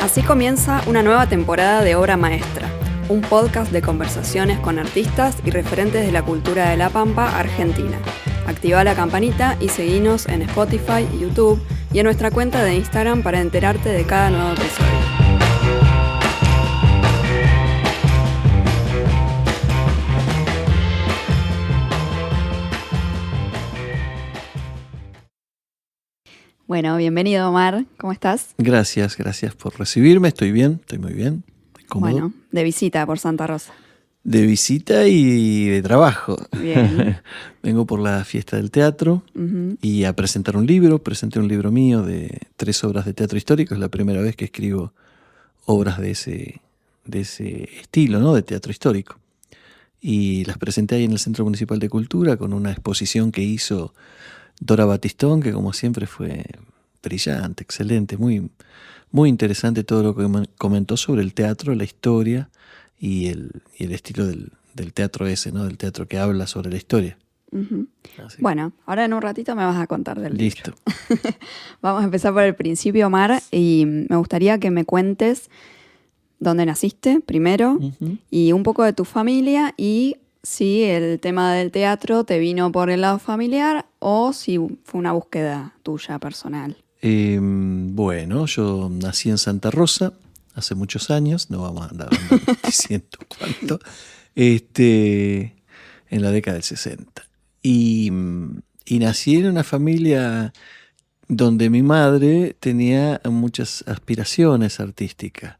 Así comienza una nueva temporada de Obra Maestra, un podcast de conversaciones con artistas y referentes de la cultura de La Pampa, Argentina. Activa la campanita y seguinos en Spotify, YouTube y en nuestra cuenta de Instagram para enterarte de cada nuevo episodio. Bueno, bienvenido Omar, ¿cómo estás? Gracias por recibirme, estoy bien, estoy muy bien, cómodo. Bueno, de visita por Santa Rosa. De visita y de trabajo. Bien. Vengo por la fiesta del teatro y a presentar un libro. Presenté un libro mío de 3 obras de teatro histórico. Es la primera vez que escribo obras de ese estilo, ¿no? De teatro histórico. Y las presenté ahí en el Centro Municipal de Cultura con una exposición que hizo Dora Batistón, que como siempre fue brillante, excelente, muy, muy interesante todo lo que comentó sobre el teatro, la historia y el estilo del teatro ese, ¿no? Del teatro que habla sobre la historia. Bueno, ahora en un ratito me vas a contar del Listo. libro. Vamos a empezar por el principio, Omar, y me gustaría que me cuentes dónde naciste primero y un poco de tu familia y si el tema del teatro te vino por el lado familiar o si fue una búsqueda tuya personal. Bueno, yo nací en Santa Rosa hace muchos años, no vamos a andar diciendo cuánto, en la década del 60. Y nací en una familia donde mi madre tenía muchas aspiraciones artísticas.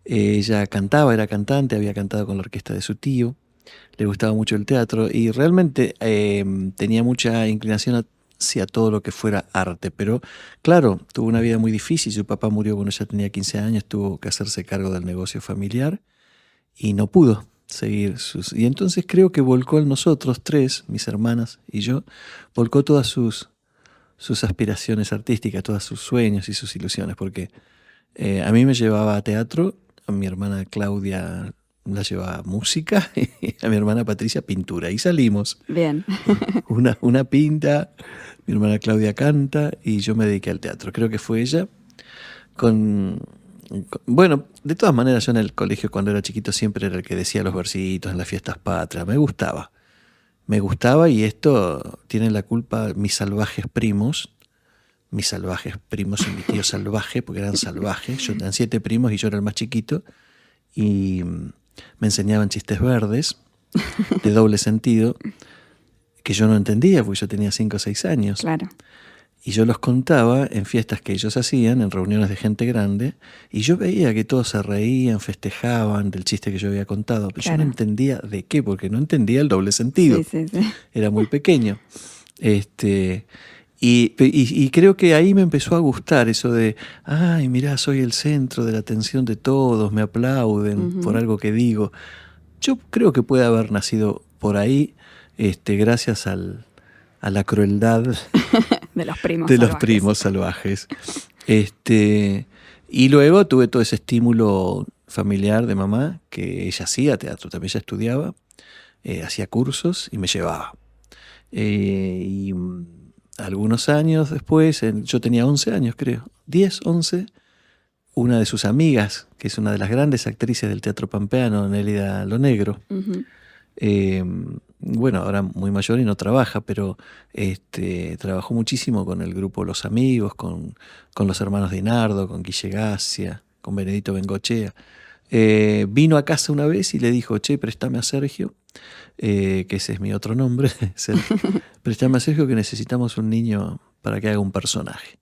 Ella cantaba, era cantante, había cantado con la orquesta de su tío, le gustaba mucho el teatro y realmente tenía mucha inclinación hacia todo lo que fuera arte, pero claro, tuvo una vida muy difícil. Su papá murió cuando ella tenía 15 años, tuvo que hacerse cargo del negocio familiar y no pudo seguir y entonces creo que volcó en nosotros tres, mis hermanas y yo, volcó todas sus aspiraciones artísticas, todos sus sueños y sus ilusiones, porque a mí me llevaba a teatro, a mi hermana Claudia la llevaba a música y a mi hermana Patricia pintura. Y salimos. Bien. Una pinta, mi hermana Claudia canta y yo me dediqué al teatro. Creo que fue ella. Bueno, de todas maneras yo en el colegio cuando era chiquito siempre era el que decía los versitos en las fiestas patrias. Me gustaba y esto tienen la culpa mis salvajes primos y mi tío salvaje, porque eran salvajes. Yo eran 7 primos y yo era el más chiquito. Y me enseñaban chistes verdes de doble sentido que yo no entendía porque yo tenía 5 o 6 años. Claro. Y yo los contaba en fiestas que ellos hacían, en reuniones de gente grande, y yo veía que todos se reían, festejaban del chiste que yo había contado, pero Claro. yo no entendía de qué, porque no entendía el doble sentido. Sí. Era muy pequeño. Y creo que ahí me empezó a gustar eso de, ay, mirá, soy el centro de la atención de todos, me aplauden por algo que digo. Yo creo que puede haber nacido por ahí, gracias a la crueldad de los primos de salvajes. los primos salvajes. Y luego tuve todo ese estímulo familiar de mamá, que ella hacía teatro, también ella estudiaba, hacía cursos y me llevaba. Y algunos años después, yo tenía 11 años creo, 10, 11, una de sus amigas, que es una de las grandes actrices del teatro pampeano, Nélida Lonegro, bueno, ahora muy mayor y no trabaja, pero trabajó muchísimo con el grupo Los Amigos, con los hermanos Dinardo, con Guille Gassia, con Benedito Bengochea. Vino a casa una vez y le dijo, che, préstame a Sergio, que ese es mi otro nombre, préstame a Sergio que necesitamos un niño para que haga un personaje.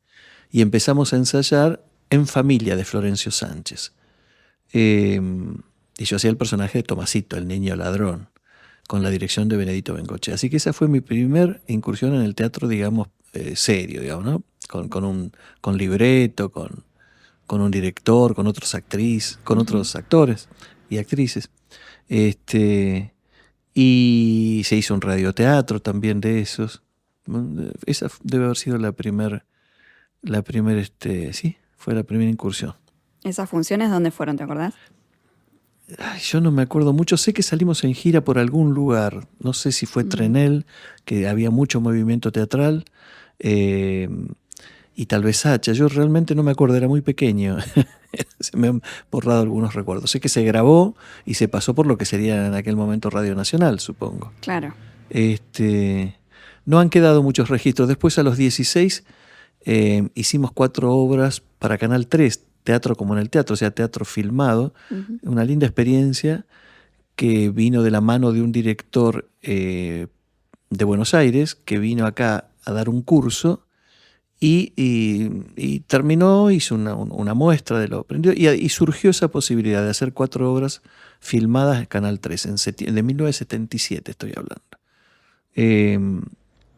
Y empezamos a ensayar en Familia de Florencio Sánchez. Y yo hacía el personaje de Tomasito, el niño ladrón, con la dirección de Benedito Bengochea. Así que esa fue mi primer incursión en el teatro, digamos, serio, digamos, ¿no? Con libreto, con un director, con otros actores y actrices. Y se hizo un radioteatro también de esos. Esa debe haber sido fue la primera incursión. ¿Esas funciones dónde fueron, te acordás? Ay, yo no me acuerdo mucho, sé que salimos en gira por algún lugar, no sé si fue Trenel, que había mucho movimiento teatral, y tal vez Sacha. Yo realmente no me acuerdo, era muy pequeño. Se me han borrado algunos recuerdos. Sé que se grabó y se pasó por lo que sería en aquel momento Radio Nacional, supongo. Claro. No han quedado muchos registros. Después, a los 16, hicimos 4 obras para Canal 3, teatro como en el teatro, o sea, teatro filmado. Una linda experiencia que vino de la mano de un director de Buenos Aires que vino acá a dar un curso y terminó, hizo una muestra de lo aprendido y surgió esa posibilidad de hacer 4 obras filmadas en Canal 3, de 1977 estoy hablando.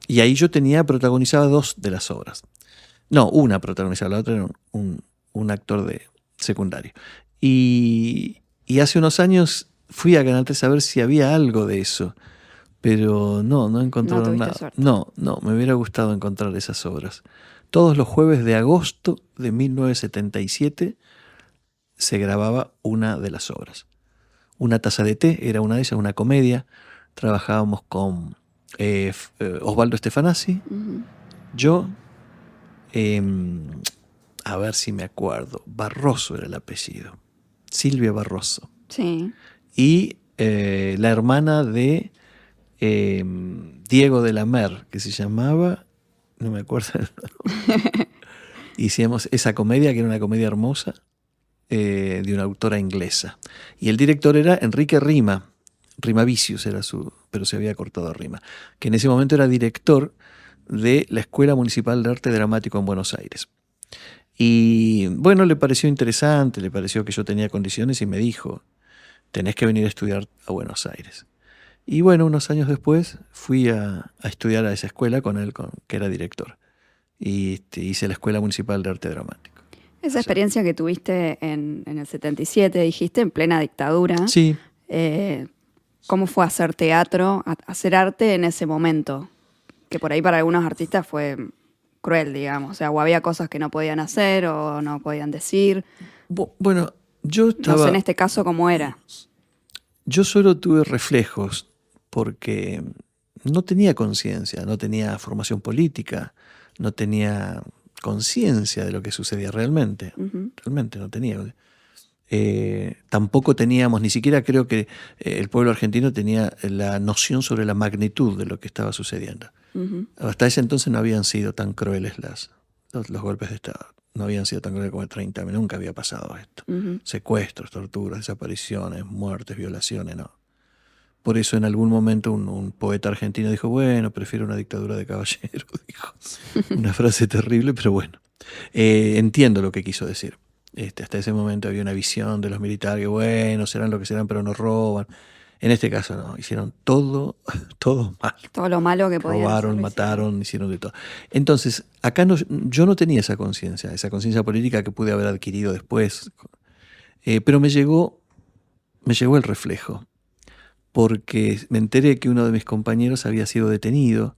Y ahí yo tenía protagonizado 2 de las obras. No, una protagonizada, la otra era un actor de secundario. Y hace unos años fui a Canal 3 a ver si había algo de eso, pero no encontraron nada. Suerte. No, me hubiera gustado encontrar esas obras. Todos los jueves de agosto de 1977 se grababa una de las obras. Una taza de té era una de ellas, una comedia. Trabajábamos con Osvaldo Stefanasi, yo, a ver si me acuerdo, Barroso era el apellido, Silvia Barroso. Sí. Y la hermana de Diego de la Mer, que se llamaba, no me acuerdo. Hicimos esa comedia, que era una comedia hermosa, de una autora inglesa. Y el director era Enrique Rimavicius era pero se había cortado Rima, que en ese momento era director de la Escuela Municipal de Arte Dramático en Buenos Aires. Y bueno, le pareció interesante, le pareció que yo tenía condiciones y me dijo, tenés que venir a estudiar a Buenos Aires. Y bueno, unos años después fui a estudiar a esa escuela con él, que era director. Y hice la Escuela Municipal de Arte Dramático. Esa experiencia que tuviste en el 77, dijiste, en plena dictadura. Sí. ¿Cómo fue hacer teatro, hacer arte en ese momento? Que por ahí para algunos artistas fue cruel, digamos. O sea, o había cosas que no podían hacer o no podían decir. Bueno, yo estaba... No sé en este caso cómo era. Yo solo tuve reflejos porque no tenía conciencia, no tenía formación política, no tenía conciencia de lo que sucedía realmente. Realmente no tenía. Tampoco teníamos, ni siquiera creo que el pueblo argentino tenía la noción sobre la magnitud de lo que estaba sucediendo. Hasta ese entonces no habían sido tan crueles los golpes de Estado. No habían sido tan crueles como el 30. Nunca había pasado esto. Secuestros, torturas, desapariciones, muertes, violaciones, no. Por eso en algún momento un poeta argentino dijo, bueno, prefiero una dictadura de caballeros, dijo. Una frase terrible, pero bueno. Entiendo lo que quiso decir. Hasta ese momento había una visión de los militares, bueno, serán lo que serán, pero no roban. En este caso no, hicieron todo mal. Todo lo malo que podían. Robaron, mataron, hicieron de todo. Entonces, acá yo no tenía esa conciencia política que pude haber adquirido después. Pero me llegó el reflejo, porque me enteré que uno de mis compañeros había sido detenido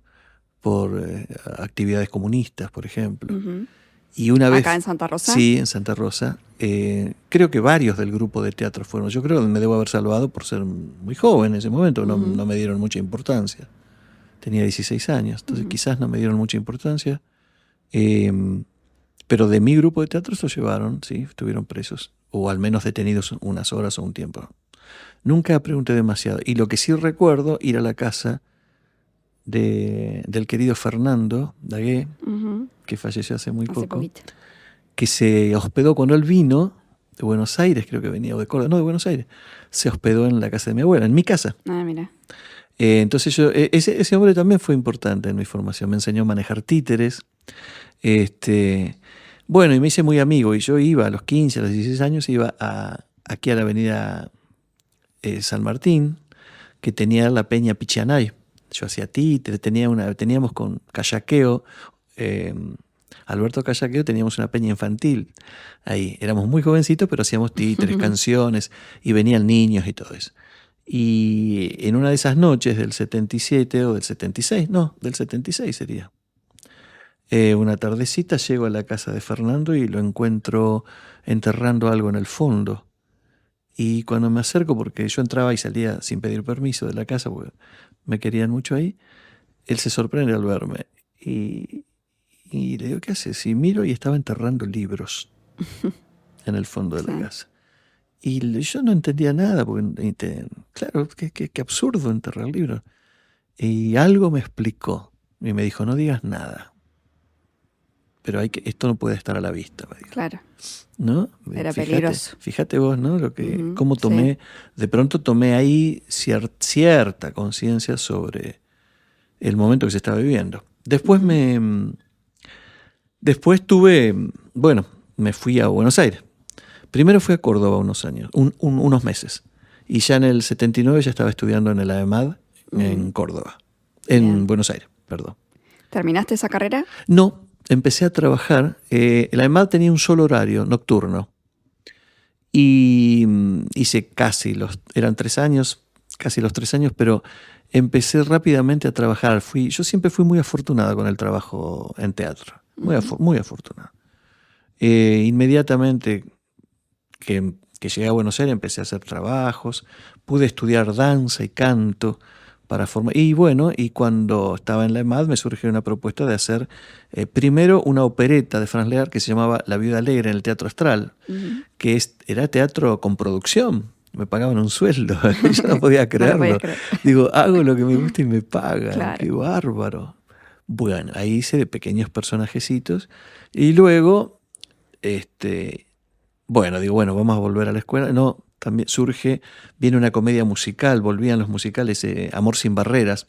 por actividades comunistas, por ejemplo. Y una vez, ¿acá en Santa Rosa? Sí, en Santa Rosa. Creo que varios del grupo de teatro fueron. Yo creo que me debo haber salvado por ser muy joven en ese momento. No me dieron mucha importancia. Tenía 16 años, entonces quizás no me dieron mucha importancia. Pero de mi grupo de teatro se llevaron, sí, estuvieron presos. O al menos detenidos unas horas o un tiempo. Nunca pregunté demasiado. Y lo que sí recuerdo, ir a la casa del querido Fernando Dagué, que falleció hace muy poco, que se hospedó cuando él vino de Buenos Aires, creo que venía, o de Córdoba, no, de Buenos Aires, se hospedó en la casa de mi abuela, en mi casa. Ah, mira. Entonces ese hombre también fue importante en mi formación, me enseñó a manejar títeres. Bueno, y me hice muy amigo, y yo iba a los 15, a los 16 años, iba aquí a la avenida San Martín, que tenía la peña Pichanay. Yo hacía títeres, teníamos con Callaqueo, Alberto Callaqueo, teníamos una peña infantil ahí. Éramos muy jovencitos, pero hacíamos títeres, canciones, y venían niños y todo eso. Y en una de esas noches del 77 o del 76, no, del 76 sería, una tardecita llego a la casa de Fernando y lo encuentro enterrando algo en el fondo. Y cuando me acerco, porque yo entraba y salía sin pedir permiso de la casa, porque me querían mucho ahí, él se sorprende al verme. Y Y le digo, ¿qué haces? Y miro y estaba enterrando libros en el fondo de la casa. Y yo no entendía nada, porque, claro, qué absurdo enterrar libros. Y algo me explicó y me dijo, no digas nada. Pero esto no puede estar a la vista, me dijo. Claro. ¿No? Era peligroso. Fíjate vos, ¿no? Cómo tomé, de pronto tomé ahí cierta conciencia sobre el momento que se estaba viviendo. Después me fui a Buenos Aires. Primero fui a Córdoba unos años, unos meses. Y ya en el 79 ya estaba estudiando en el AEMAD en Córdoba. En Buenos Aires, perdón. ¿Terminaste esa carrera? No, empecé a trabajar. El AEMAD tenía un solo horario, nocturno. Y hice eran 3 años, casi los 3 años, pero empecé rápidamente a trabajar. Yo siempre fui muy afortunado con el trabajo en teatro, muy afortunado. Inmediatamente que llegué a Buenos Aires empecé a hacer trabajos, pude estudiar danza y canto para formar. Y cuando estaba en la EMAD me surgió una propuesta de hacer primero una opereta de Franz Lear que se llamaba La Viuda Alegre en el Teatro Astral, que era teatro con producción. Me pagaban un sueldo, yo no podía creerlo. Digo, hago lo que me gusta y me pagan, claro. Qué bárbaro. Bueno, ahí hice de pequeños personajecitos y luego, vamos a volver a la escuela. No, también viene una comedia musical, volvían los musicales, Amor sin barreras.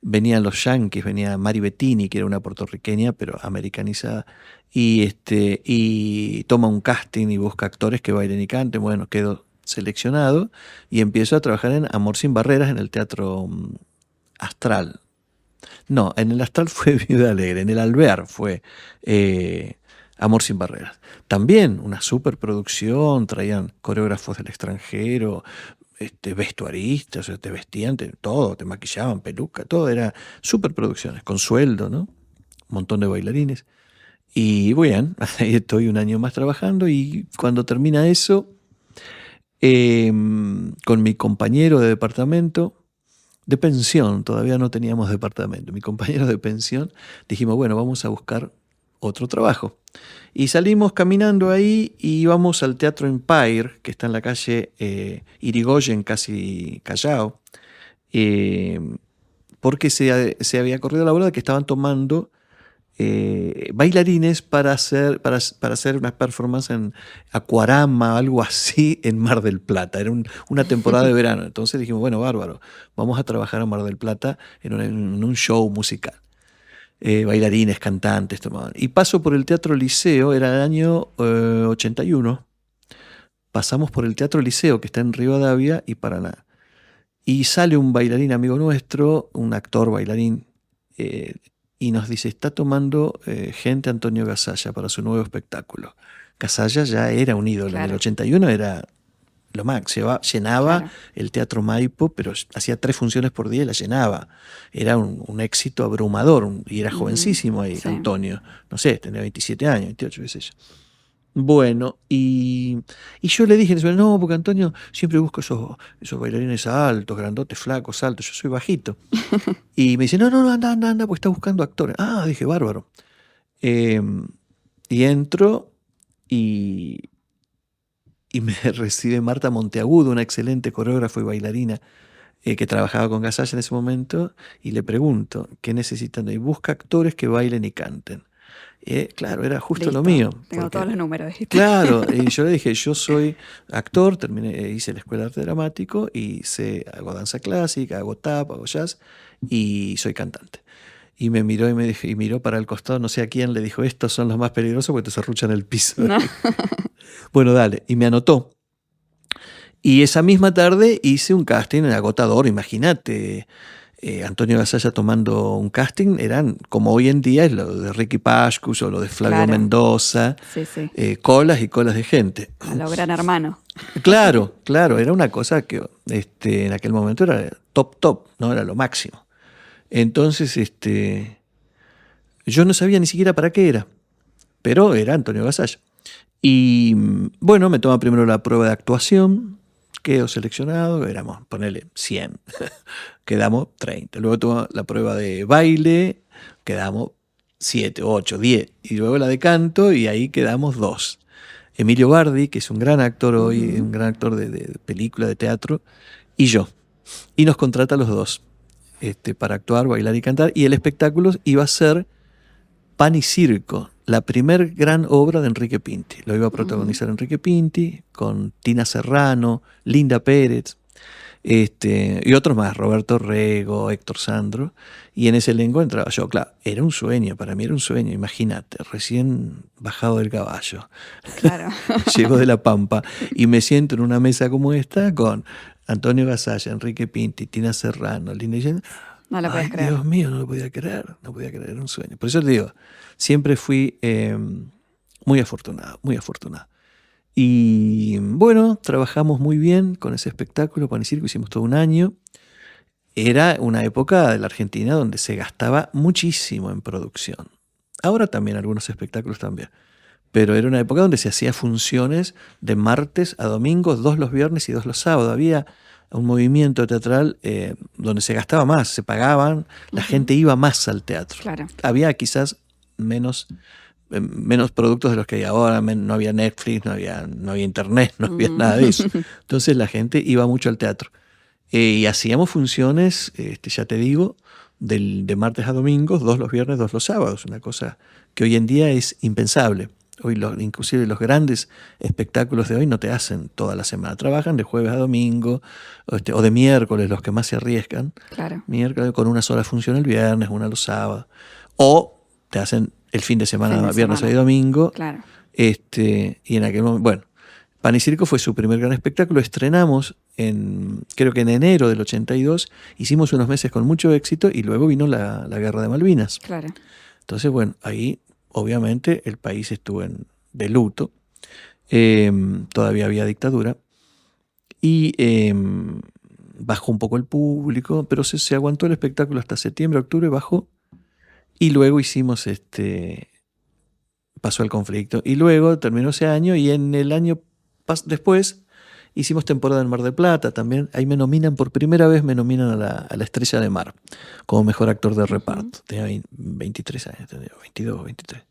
Venían los Yankees, venía Mari Bettini, que era una puertorriqueña, pero americanizada, y toma un casting y busca actores que bailen y canten. Bueno, quedo seleccionado y empiezo a trabajar en Amor sin barreras en el Teatro Astral. No, en el Astral fue Viuda Alegre, en el Alvear fue Amor sin barreras. También una superproducción, traían coreógrafos del extranjero, vestuaristas, te vestían, todo, te maquillaban, peluca, todo era superproducciones, con sueldo, ¿no? Un montón de bailarines. Y bueno, ahí estoy un año más trabajando y cuando termina eso, con mi compañero de departamento, de pensión, todavía no teníamos departamento, mi compañero de pensión, dijimos, bueno, vamos a buscar otro trabajo. Y salimos caminando ahí y íbamos al Teatro Empire, que está en la calle Irigoyen, casi Callao, porque se había corrido la bola de que estaban tomando bailarines para hacer una performance en Aquarama, algo así, en Mar del Plata. Era una temporada de verano. Entonces dijimos, bueno, bárbaro, vamos a trabajar en Mar del Plata en un show musical. Bailarines, cantantes tomaban. Y paso por el Teatro Liceo, era el año 81. Pasamos por el Teatro Liceo, que está en Rivadavia y Paraná. Y sale un bailarín amigo nuestro, un actor bailarín, y nos dice, está tomando gente Antonio Gasalla para su nuevo espectáculo. Gasalla ya era un ídolo, claro. En el 81 era lo máximo, llenaba claro. El Teatro Maipo, pero hacía 3 funciones por día y la llenaba. Era un éxito abrumador, y era jovencísimo ahí, sí. Antonio. No sé, tenía 27 años, 28, qué sé yo. Bueno, y yo le dije, no, porque Antonio siempre busca esos bailarines altos, grandotes, flacos, altos, yo soy bajito. Y me dice, no, anda, porque está buscando actores. Ah, dije, bárbaro. Y entro y me recibe Marta Monteagudo, una excelente coreógrafa y bailarina que trabajaba con Gasalla en ese momento, y le pregunto, ¿qué necesitan? Y busca actores que bailen y canten. Claro, era justo listo, lo mío. Tengo todos los números. Claro, y yo le dije, yo soy actor, hice la escuela de arte dramático y hago danza clásica, hago tap, hago jazz y soy cantante. Y me miró y miró para el costado, no sé a quién, le dijo, estos son los más peligrosos porque te serruchan el piso. No. Bueno, dale, y me anotó. Y esa misma tarde hice un casting agotador, imagínate. Antonio Gasalla tomando un casting, eran como hoy en día es lo de Ricky Pascus o lo de Flavio claro. Mendoza, sí. Colas y colas de gente. A lo Gran Hermano. Claro, era una cosa que en aquel momento era top, ¿no? Era lo máximo. Entonces, yo no sabía ni siquiera para qué era, pero era Antonio Gasalla. Y bueno, me toma primero la prueba de actuación, quedo seleccionado, éramos, ponele 100, quedamos 30. Luego toma la prueba de baile, quedamos 7, 8, 10. Y luego la de canto y ahí quedamos 2. Emilio Bardi, que es un gran actor hoy, un gran actor de película, de teatro, y yo. Y nos contrata a los dos para actuar, bailar y cantar. Y el espectáculo iba a ser Pan y Circo, la primer gran obra de Enrique Pinti. Lo iba a protagonizar Enrique Pinti con Tina Serrano, Linda Pérez, y otros más, Roberto Rego, Héctor Sandro. Y en ese elenco entraba yo. Claro, era un sueño, para mí era un sueño. Imagínate, recién bajado del caballo. Claro. Llego de La Pampa y me siento en una mesa como esta con Antonio Gasalla, Enrique Pinti, Tina Serrano, Linda y... No lo podías creer. Dios mío, no lo podía creer, era un sueño. Por eso te digo, siempre fui muy afortunado, muy afortunado. Y bueno, trabajamos muy bien con ese espectáculo, Pan y Circo, hicimos todo un año. Era una época de la Argentina donde se gastaba muchísimo en producción. Ahora también, algunos espectáculos también. Pero era una época donde se hacía funciones de martes a domingos, 2 los viernes y 2 los sábados. Había un movimiento teatral donde se gastaba más, se pagaban, la gente iba más al teatro. Claro. Había quizás menos productos de los que hay ahora, no había Netflix, no había internet, no había nada de eso. Entonces la gente iba mucho al teatro. Y hacíamos funciones, ya te digo, de martes a domingos, 2 los viernes, 2 los sábados, una cosa que hoy en día es impensable. Hoy inclusive los grandes espectáculos de hoy no te hacen toda la semana. Trabajan de jueves a domingo o de miércoles, los que más se arriesgan. Claro. Miércoles con una sola función el viernes, una los sábados. O te hacen el fin de semana, viernes y domingo. Claro. Y en aquel momento, bueno, Pan y Circo fue su primer gran espectáculo. Estrenamos creo que en enero del 82. Hicimos unos meses con mucho éxito y luego vino la Guerra de Malvinas. Claro. Entonces, bueno, ahí obviamente el país estuvo de luto, todavía había dictadura y bajó un poco el público, pero se aguantó el espectáculo hasta septiembre, octubre, bajó y luego hicimos pasó el conflicto y luego terminó ese año y en el año después hicimos temporada en Mar del Plata también. Ahí por primera vez me nominan a la Estrella de Mar como mejor actor de reparto. Tenía 23 años, tenía 22, 23.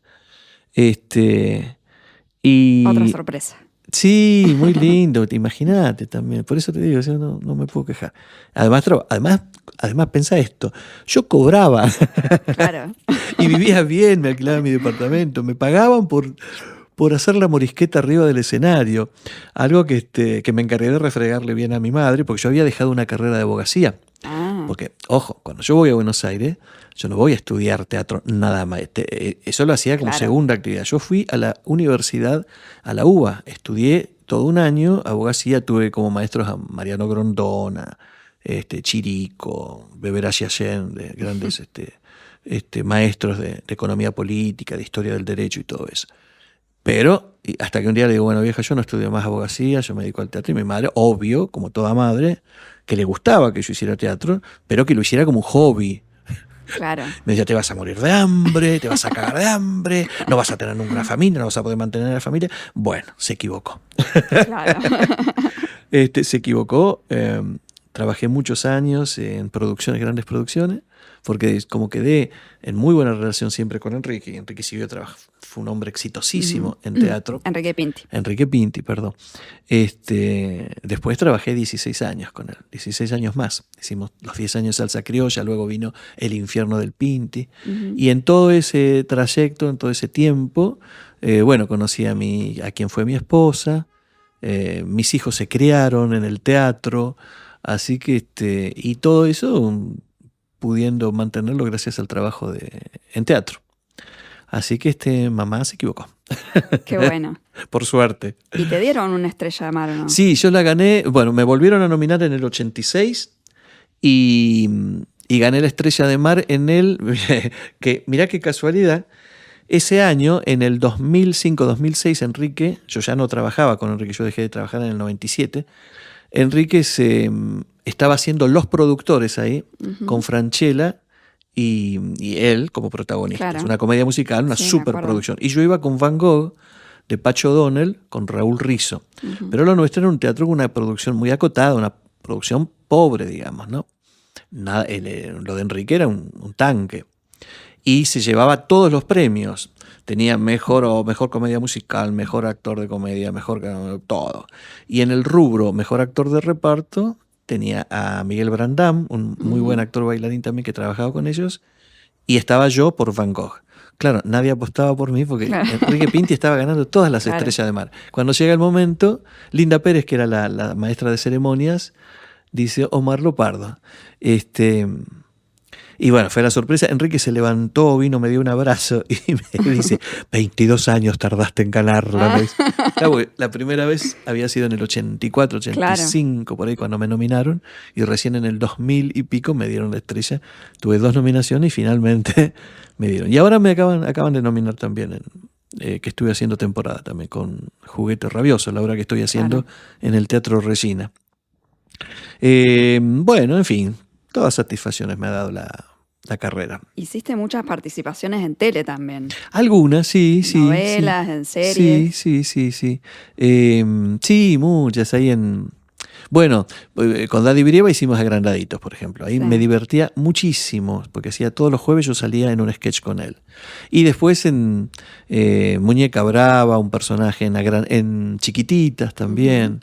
Otra sorpresa. Sí, muy lindo, imagínate también. Por eso te digo, yo no me puedo quejar. Además, pensá esto. Yo cobraba. Claro. Y vivía bien, me alquilaba mi departamento. Me pagaban por hacer la morisqueta arriba del escenario. Algo que me encargué de refregarle bien a mi madre, porque yo había dejado una carrera de abogacía. Porque, ojo, cuando yo voy a Buenos Aires, yo no voy a estudiar teatro nada más. Eso lo hacía como segunda actividad. Yo fui a la universidad, a la UBA, estudié todo un año abogacía, tuve como maestros a Mariano Grondona, Chirico, Beberasi Allende, grandes maestros de economía política, de historia del derecho y todo eso. Pero hasta que un día le digo, bueno, vieja, yo no estudio más abogacía, yo me dedico al teatro. Y mi madre, obvio, como toda madre, que le gustaba que yo hiciera teatro, pero que lo hiciera como un hobby. Claro. Me decía, te vas a morir de hambre, te vas a cagar de hambre, no vas a tener nunca una familia, no vas a poder mantener a la familia. Bueno, se equivocó. Claro. Se equivocó. Trabajé muchos años en grandes producciones, porque como quedé en muy buena relación siempre con Enrique, y Enrique siguió trabajando, fue un hombre exitosísimo en teatro. Enrique Pinti, perdón. Después trabajé 16 años con él, 16 años más. Hicimos los 10 años de Salsa Criolla, luego vino El Infierno del Pinti. Y en todo ese trayecto, en todo ese tiempo, conocí a quien fue mi esposa, mis hijos se criaron en el teatro, así que, y todo eso pudiendo mantenerlo gracias al trabajo en teatro. Así que mamá se equivocó. Qué bueno. Por suerte. ¿Y te dieron una Estrella de Mar o no? Sí, yo la gané. Bueno, me volvieron a nominar en el 86 y gané la Estrella de Mar en que mirá qué casualidad. Ese año, en el 2005-2006, Enrique, yo ya no trabajaba con Enrique, yo dejé de trabajar en el 97. Enrique estaba haciendo Los Productores ahí, con Franchella y él como protagonista. Claro. Es una comedia musical, una superproducción. Y yo iba con Van Gogh, de Pacho O'Donnell, con Raúl Rizzo. Pero lo nuestro era un teatro con una producción muy acotada, una producción pobre, digamos, ¿no? Lo de Enrique era un tanque. y se llevaba todos los premios. Tenía mejor comedia musical, mejor actor de comedia, mejor todo. Y en el rubro mejor actor de reparto tenía a Miguel Brandam, un muy buen actor bailarín también que trabajaba con ellos, y estaba yo por Van Gogh. Claro, nadie apostaba por mí porque Enrique Pinti estaba ganando todas las estrellas de mar. Cuando llega el momento, Linda Pérez, que era la maestra de ceremonias, dice Omar Lopardo. Y bueno, fue la sorpresa. Enrique se levantó, vino, me dio un abrazo y me dice, 22 años tardaste en ganarla. Claro, la primera vez había sido en el 84, 85, por ahí cuando me nominaron, y recién en el 2000 y pico me dieron la estrella. Tuve 2 nominaciones y finalmente me dieron. Y ahora me acaban de nominar también, que estuve haciendo temporada también con Juguete Rabioso, la obra que estoy haciendo en el Teatro Regina. Bueno, en fin, todas satisfacciones me ha dado la carrera. Hiciste muchas participaciones en tele también. Algunas, sí. Novelas, en series. Sí. Sí, muchas. Ahí Bueno, con Daddy Brieva hicimos Agrandaditos, por ejemplo. Ahí me divertía muchísimo, porque todos los jueves yo salía en un sketch con él. Y después en Muñeca Brava, un personaje en Chiquititas también.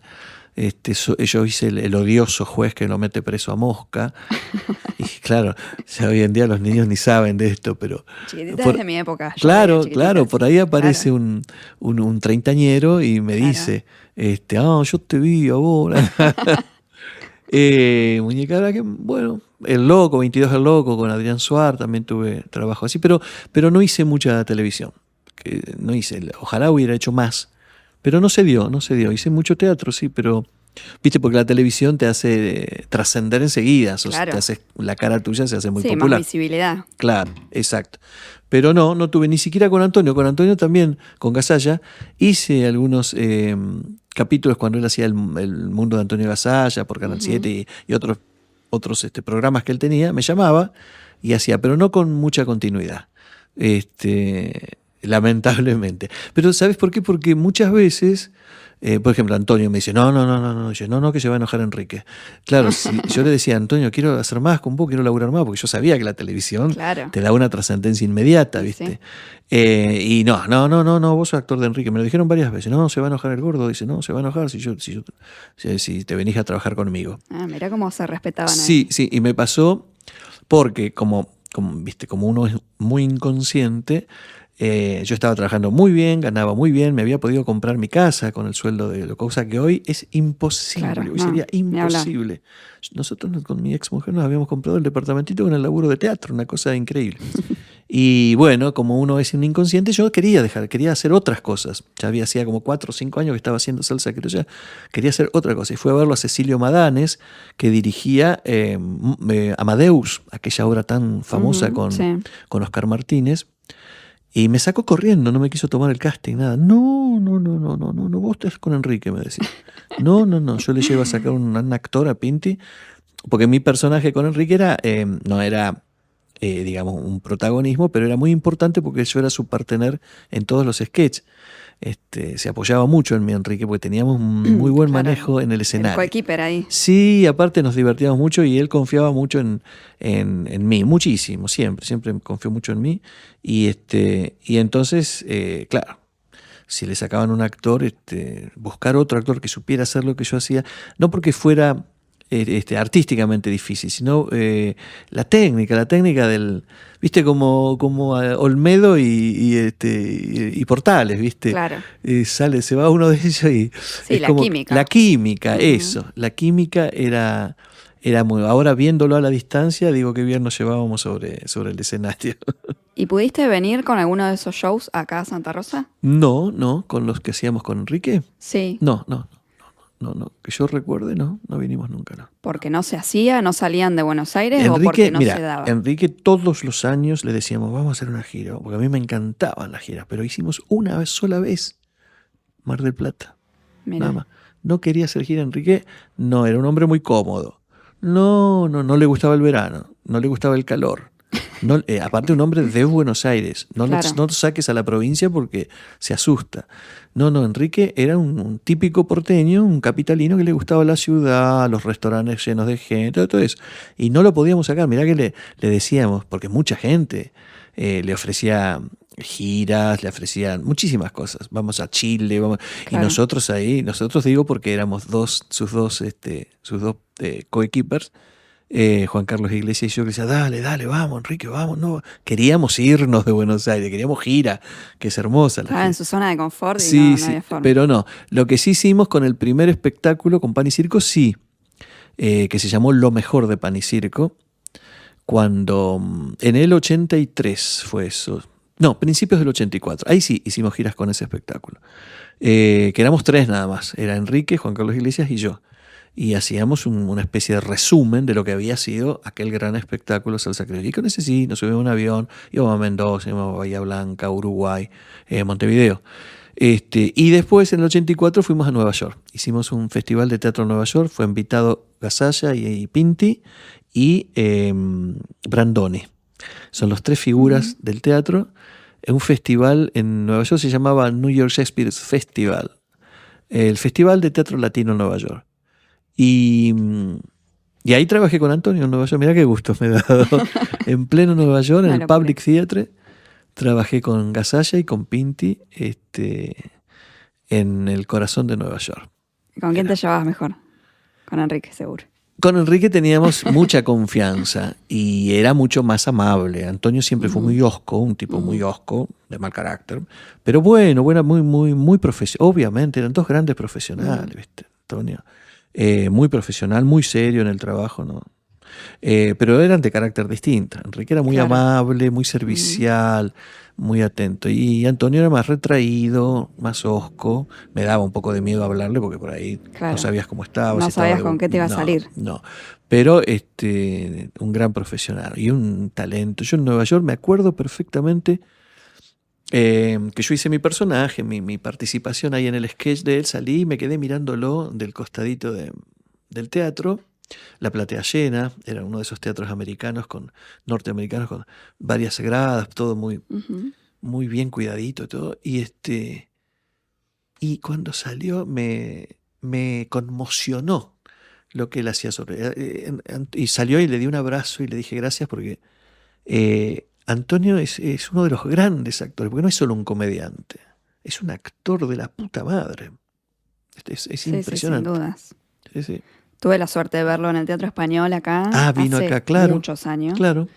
Yo hice el odioso juez que lo mete preso a Mosca. Y claro, ya hoy en día los niños ni saben de esto, pero... Chiquititas es de mi época. Claro, por ahí aparece un treintañero y me dice, yo te vi a vos. Muñeca Brava, que bueno, El Loco, 22 El Loco, con Adrián Suar, también tuve trabajo así, pero no hice mucha televisión. No hice, ojalá hubiera hecho más. Pero no se dio. Hice mucho teatro, sí, pero... Viste, porque la televisión te hace trascender enseguida. La cara tuya se hace muy popular. Más visibilidad. Claro, exacto. Pero no tuve ni siquiera con Antonio. Con Antonio también, con Gasalla, hice algunos capítulos cuando él hacía el Mundo de Antonio Gasalla por Canal 7 y otros programas que él tenía. Me llamaba y hacía, pero no con mucha continuidad. Lamentablemente. Pero ¿sabes por qué? Porque muchas veces, por ejemplo, Antonio me dice, no, que se va a enojar Enrique. Claro, si yo le decía, Antonio, quiero hacer más con vos, quiero laburar más, porque yo sabía que la televisión te da una trascendencia inmediata, ¿viste? Sí. Y no, vos sos actor de Enrique. Me lo dijeron varias veces. No, se va a enojar el gordo. Dice, no, se va a enojar si te venís a trabajar conmigo. Mirá cómo se respetaban ahí. Sí, y me pasó porque como uno es muy inconsciente, yo estaba trabajando muy bien, ganaba muy bien, me había podido comprar mi casa con el sueldo de lo, cosa que hoy es imposible, hoy sería imposible. Nosotros con mi ex mujer nos habíamos comprado el departamentito con el laburo de teatro, una cosa increíble. Y bueno, como uno es un inconsciente, yo quería hacer otras cosas. Ya hacía como 4 o 5 años que estaba haciendo salsa criolla, quería hacer otra cosa. Y fui a verlo a Cecilio Madanes, que dirigía Amadeus, aquella obra tan famosa con Oscar Martínez. Y me sacó corriendo, no me quiso tomar el casting, nada. No, vos estás con Enrique, me decía. No, yo le llevo a sacar un actor a Pinti, porque mi personaje con Enrique no era, digamos, un protagonismo, pero era muy importante porque yo era su partener en todos los sketches. Se apoyaba mucho en mí, Enrique, porque teníamos un muy buen manejo en el escenario. El coequiper ahí. Sí, aparte nos divertíamos mucho y él confiaba mucho en mí, muchísimo, siempre confió mucho en mí. Y entonces, claro, si le sacaban un actor, buscar otro actor que supiera hacer lo que yo hacía, no porque fuera artísticamente difícil, sino la técnica del, viste, como Olmedo y Portales, viste. Claro. Se va uno de ellos y sí, la química. La química, eso. La química era muy. Ahora viéndolo a la distancia, digo que bien nos llevábamos sobre el escenario. ¿Y pudiste venir con alguno de esos shows acá a Santa Rosa? No, con los que hacíamos con Enrique. Sí. No, que yo recuerde, no vinimos nunca, no. ¿Porque no se hacía, no salían de Buenos Aires o porque no se daba? Enrique todos los años le decíamos, vamos a hacer una gira, porque a mí me encantaban las giras, pero hicimos una sola vez Mar del Plata. Mirá. Nada más. No quería hacer gira Enrique, no, era un hombre muy cómodo. No le gustaba el verano, no le gustaba el calor. No, aparte un hombre de Buenos Aires, no lo saques a la provincia porque se asusta. No, Enrique era un típico porteño, un capitalino que le gustaba la ciudad, los restaurantes llenos de gente, todo eso. Y no lo podíamos sacar, mirá que le decíamos, porque mucha gente le ofrecía giras, le ofrecían muchísimas cosas. Vamos a Chile, vamos. Claro. Y nosotros digo porque éramos sus dos coequippers, Juan Carlos Iglesias y yo, que decía, dale, vamos, Enrique, vamos, no. Queríamos irnos de Buenos Aires, queríamos gira, que es hermosa la Estaba gira. en su zona de confort y Sí, no sí, había forma. pero no. Lo que sí hicimos con el primer espectáculo, con Pan y Circo, sí, que se llamó Lo Mejor de Pan y Circo, cuando en el 83 fue eso. No, principios del 84. Ahí sí hicimos giras con ese espectáculo. Que éramos 3 nada más. Era Enrique, Juan Carlos Iglesias y yo. Y hacíamos una especie de resumen de lo que había sido aquel gran espectáculo Salsa Criolla. Y con ese sí, nos subimos a un avión, íbamos a Mendoza, íbamos a Bahía Blanca, Uruguay, Montevideo. Y después, en el 84, fuimos a Nueva York. Hicimos un festival de teatro en Nueva York. Fue invitado Gasalla y Pinti y Brandoni. Son los 3 figuras del teatro. Un festival en Nueva York se llamaba New York Shakespeare Festival. El Festival de Teatro Latino en Nueva York. Y ahí trabajé con Antonio en Nueva York. Mirá qué gusto me he dado. En pleno Nueva York, en el Public Theatre, trabajé con Gasalla y con Pinti en el corazón de Nueva York. ¿Con quién te llevabas mejor? Con Enrique, seguro. Con Enrique teníamos mucha confianza y era mucho más amable. Antonio siempre fue muy hosco, un tipo muy hosco, de mal carácter, pero bueno, muy profesional. Obviamente, eran 2 grandes profesionales, ¿viste? Antonio, muy profesional, muy serio en el trabajo, ¿no? Pero eran de carácter distinto. Enrique era muy amable, muy servicial, muy atento. Y Antonio era más retraído, más hosco. Me daba un poco de miedo hablarle porque por ahí no sabías cómo estaba. No sabías con qué te iba a salir. No, pero un gran profesional y un talento. Yo en Nueva York me acuerdo perfectamente que yo hice mi personaje, mi participación ahí en el sketch de él. Salí y me quedé mirándolo del costadito del teatro. La platea llena, era uno de esos teatros norteamericanos con varias gradas, todo muy bien cuidadito todo. Y cuando salió me conmocionó lo que él hacía y salió y le di un abrazo y le dije gracias porque Antonio es uno de los grandes actores, porque no es solo un comediante, es un actor de la puta madre. Es impresionante. Sí, sin dudas. Sí. Tuve la suerte de verlo en el Teatro Español acá. Vino hace acá, claro. muchos años. Claro.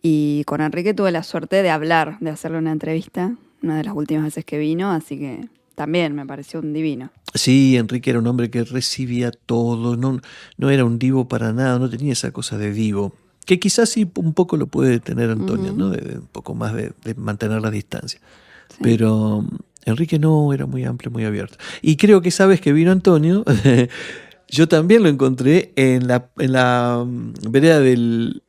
Y con Enrique tuve la suerte de hacerle una entrevista, una de las últimas veces que vino, así que también me pareció un divino. Sí, Enrique era un hombre que recibía todo, no era un divo para nada, no tenía esa cosa de divo, que quizás sí un poco lo puede tener Antonio, ¿no? De un poco más de mantener la distancia. Sí. Pero Enrique no, era muy amplio, muy abierto. Y creo que sabes que vino Antonio... Yo también lo encontré en la vereda del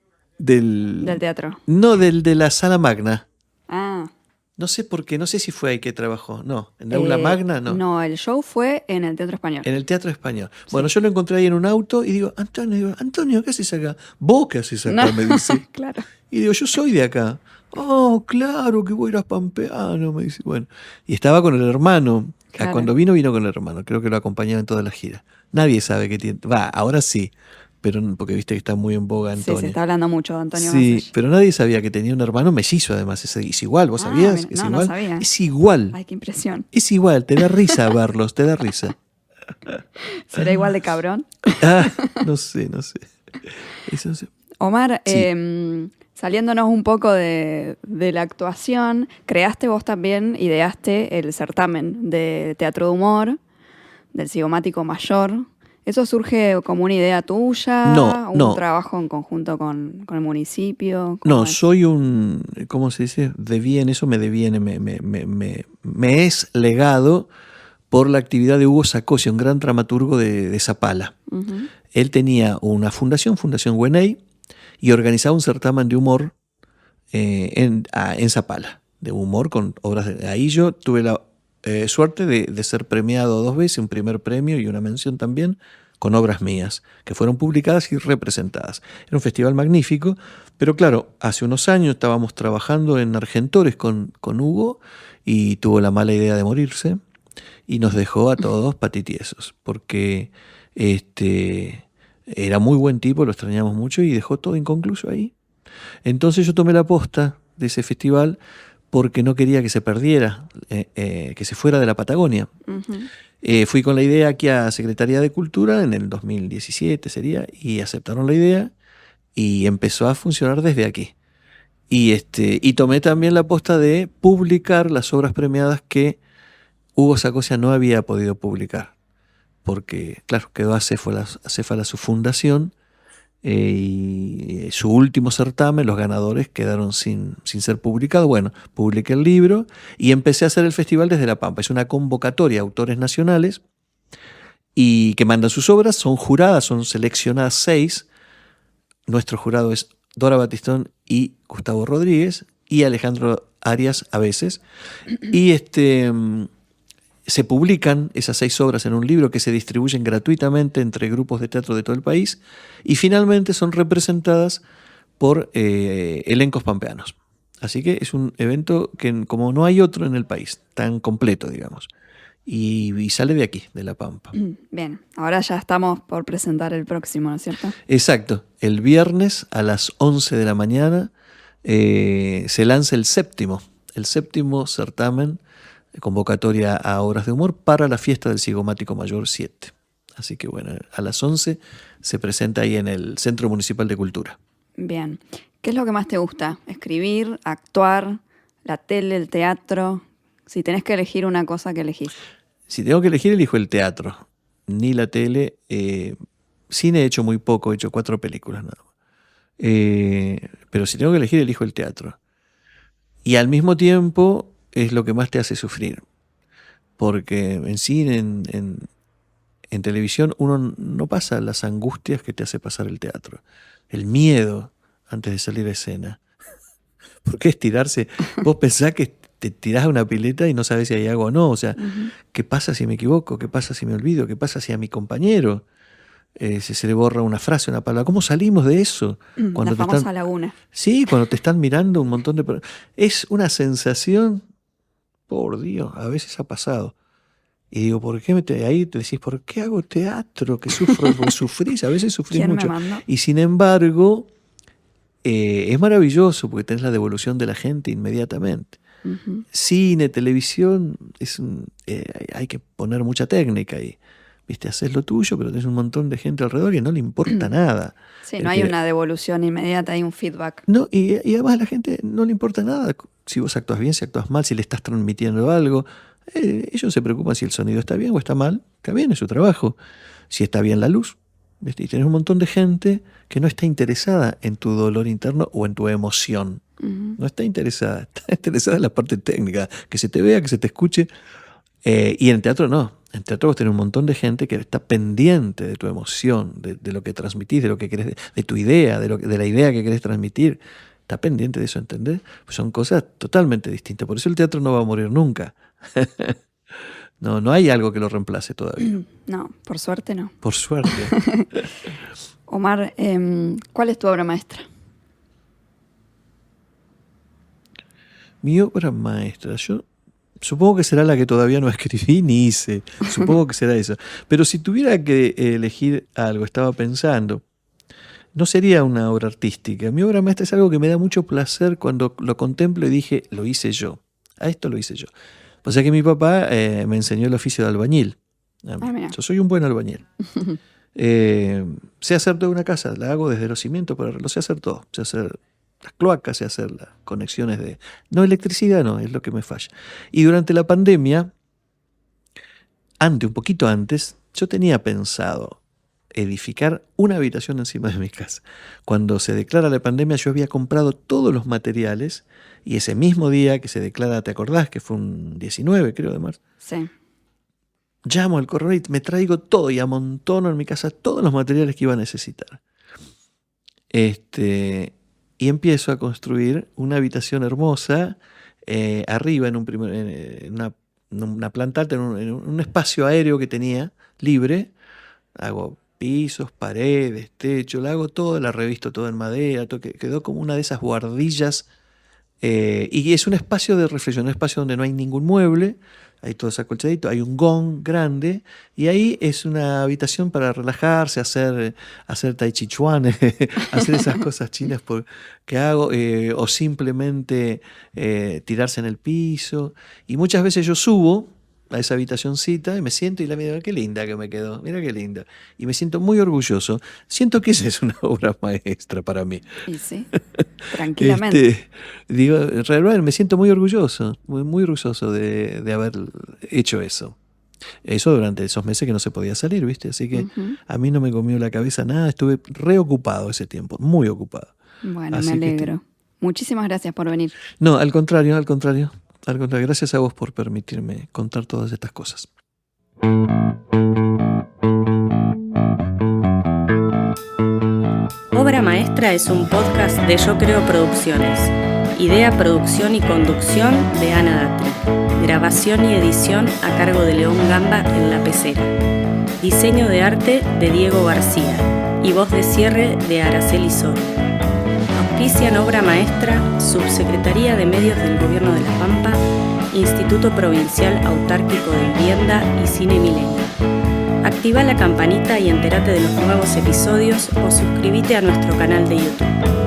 teatro. No, de la Sala Magna. Ah. No sé por qué, no sé si fue ahí que trabajó. No, en la Aula Magna no. No, el show fue en el Teatro Español. En el Teatro Español. Sí. Bueno, yo lo encontré ahí en un auto y digo, Antonio, ¿qué haces acá? ¿Vos qué haces acá? No. Me dice. Claro. Y digo, yo soy de acá. Oh, claro, que vos eras pampeano, me dice. Bueno, y estaba con el hermano. Claro. Cuando vino con el hermano. Creo que lo acompañaba en todas las giras. Nadie sabe que tiene... ahora sí, pero porque viste que está muy en boga Antonio. Sí, se está hablando mucho de Antonio Sí, Gasalla. pero nadie sabía que tenía un hermano mellizo, además. Es igual, ¿vos sabías? Mira, no sabía. Es igual. Ay, qué impresión. Es igual, te da risa verlos, te da risa. ¿Será igual de cabrón? No sé. Eso sí. Omar, sí. Saliéndonos un poco de la actuación, creaste vos también, ideaste el certamen de teatro de humor del Cigomático Mayor. ¿Eso surge como una idea tuya? No. ¿Un trabajo en conjunto con el municipio? No, soy ¿cómo se dice? Eso me deviene, me es legado por la actividad de Hugo Saccosi, un gran dramaturgo de Zapala. Uh-huh. Él tenía una fundación Güeney, y organizaba un certamen de humor en Zapala, de humor con obras ahí yo tuve la suerte de ser premiado 2 veces, un primer premio y una mención también, con obras mías, que fueron publicadas y representadas. Era un festival magnífico, pero claro, hace unos años estábamos trabajando en Argentores con Hugo y tuvo la mala idea de morirse y nos dejó a todos patitiesos, porque era muy buen tipo, lo extrañamos mucho y dejó todo inconcluso ahí. Entonces yo tomé la posta de ese festival porque no quería que se perdiera, que se fuera de la Patagonia. Fui con la idea aquí a Secretaría de Cultura en el 2017 sería, y aceptaron la idea y empezó a funcionar desde aquí. Y tomé también la aposta de publicar las obras premiadas que Hugo Sacozia no había podido publicar, porque, claro, quedó acéfala su fundación, y su último certamen, los ganadores quedaron sin ser publicados. Bueno, publiqué el libro y empecé a hacer el festival desde La Pampa. Es una convocatoria a autores nacionales y que mandan sus obras, son juradas, son seleccionadas 6. Nuestro jurado es Dora Batistón y Gustavo Rodríguez y Alejandro Arias a veces. Y se publican esas 6 obras en un libro que se distribuyen gratuitamente entre grupos de teatro de todo el país y finalmente son representadas por elencos pampeanos. Así que es un evento que como no hay otro en el país, tan completo, digamos. Y sale de aquí, de La Pampa. Bien, ahora ya estamos por presentar el próximo, ¿no es cierto? Exacto. El viernes a las 11 de la mañana se lanza el séptimo certamen, convocatoria a obras de humor para la fiesta del Sigomático Mayor 7. Así que bueno, a las 11 se presenta ahí en el Centro Municipal de Cultura. Bien. ¿Qué es lo que más te gusta? ¿Escribir, actuar, la tele, el teatro? Si tenés que elegir una cosa, ¿qué elegís? Si tengo que elegir, elijo el teatro, ni la tele. Cine he hecho muy poco, he hecho 4 películas nada más. Pero si tengo que elegir, elijo el teatro. Y al mismo tiempo es lo que más te hace sufrir. Porque en cine, en televisión, uno no pasa las angustias que te hace pasar el teatro. El miedo antes de salir a escena. ¿Por qué estirarse? Vos pensás que te tirás a una pileta y no sabes si hay agua o no. O sea, ¿qué pasa si me equivoco? ¿Qué pasa si me olvido? ¿Qué pasa si a mi compañero se le borra una frase, una palabra? ¿Cómo salimos de eso? Cuando la famosa laguna. Sí, cuando te están mirando un montón de personas. Es una sensación, por Dios, a veces ha pasado. Y digo, ¿por qué ahí te decís, ¿por qué hago teatro? Que sufro, porque sufrís, a veces sufrís mucho. Y sin embargo, es maravilloso porque tenés la devolución de la gente inmediatamente. Cine, televisión, hay que poner mucha técnica ahí. ¿Viste? Haces lo tuyo, pero tenés un montón de gente alrededor y no le importa nada. Sí, no hay una devolución inmediata, hay un feedback. No, y además a la gente no le importa nada si vos actúas bien, si actúas mal, si le estás transmitiendo algo. Ellos se preocupan si el sonido está bien o está mal. Está bien, es su trabajo. Si está bien la luz. ¿Viste? Y tenés un montón de gente que no está interesada en tu dolor interno o en tu emoción. No está interesada en la parte técnica, que se te vea, que se te escuche. Y en el teatro no. En teatro vos tenés un montón de gente que está pendiente de tu emoción, de lo que transmitís, de lo que querés, de tu idea, de la idea que querés transmitir. Está pendiente de eso, ¿entendés? Pues son cosas totalmente distintas. Por eso el teatro no va a morir nunca. No hay algo que lo reemplace todavía. No, por suerte no. Por suerte. Omar, ¿cuál es tu obra maestra? Mi obra maestra, yo supongo que será la que todavía no escribí ni hice. Supongo que será eso. Pero si tuviera que elegir algo, estaba pensando, no sería una obra artística. Mi obra maestra es algo que me da mucho placer cuando lo contemplo y dije, lo hice yo. A esto lo hice yo. O sea que mi papá me enseñó el oficio de albañil. Yo soy un buen albañil. Sé hacer toda una casa, la hago desde los cimientos, pero lo sé hacer todo. Sé hacer las cloacas, sé hacer las conexiones de... No, electricidad no, es lo que me falla. Y durante la pandemia, un poquito antes, yo tenía pensado edificar una habitación encima de mi casa. Cuando se declara la pandemia, yo había comprado todos los materiales y ese mismo día que se declara, ¿te acordás? Que fue un 19, creo, de marzo. Sí. Llamo al correo y me traigo todo y amontono en mi casa todos los materiales que iba a necesitar. Y empiezo a construir una habitación hermosa arriba en una planta alta, en un espacio aéreo que tenía libre. Hago pisos, paredes, techo, la hago todo, la revisto todo en madera, todo, quedó como una de esas buhardillas. Y es un espacio de reflexión, un espacio donde no hay ningún mueble, hay todo acolchadito, hay un gong grande y ahí es una habitación para relajarse, hacer tai chi chuan, hacer esas cosas chinas que hago, o simplemente tirarse en el piso. Y muchas veces yo subo a esa habitacioncita y me siento y la miro, qué linda que me quedó, mira qué linda. Y me siento muy orgulloso. Siento que esa es una obra maestra para mí. Y sí, tranquilamente. Digo, realmente me siento muy orgulloso, muy orgulloso de haber hecho eso. Eso durante esos meses que no se podía salir, ¿viste? Así que a mí no me comió la cabeza nada, estuve reocupado ese tiempo, muy ocupado. Bueno, Así me alegro. Muchísimas gracias por venir. No, al contrario. Gracias a vos por permitirme contar todas estas cosas. Obra Maestra es un podcast de Yo Creo Producciones. Idea, producción y conducción de Ana Datri. Grabación y edición a cargo de León Gamba en La Pecera. Diseño de arte de Diego García y voz de cierre de Araceli Soro. Auspician Obra Maestra, Subsecretaría de Medios del Gobierno de La Pampa, Instituto Provincial Autárquico de Vivienda y Cine Milenio. Activa la campanita y entérate de los nuevos episodios o suscríbete a nuestro canal de YouTube.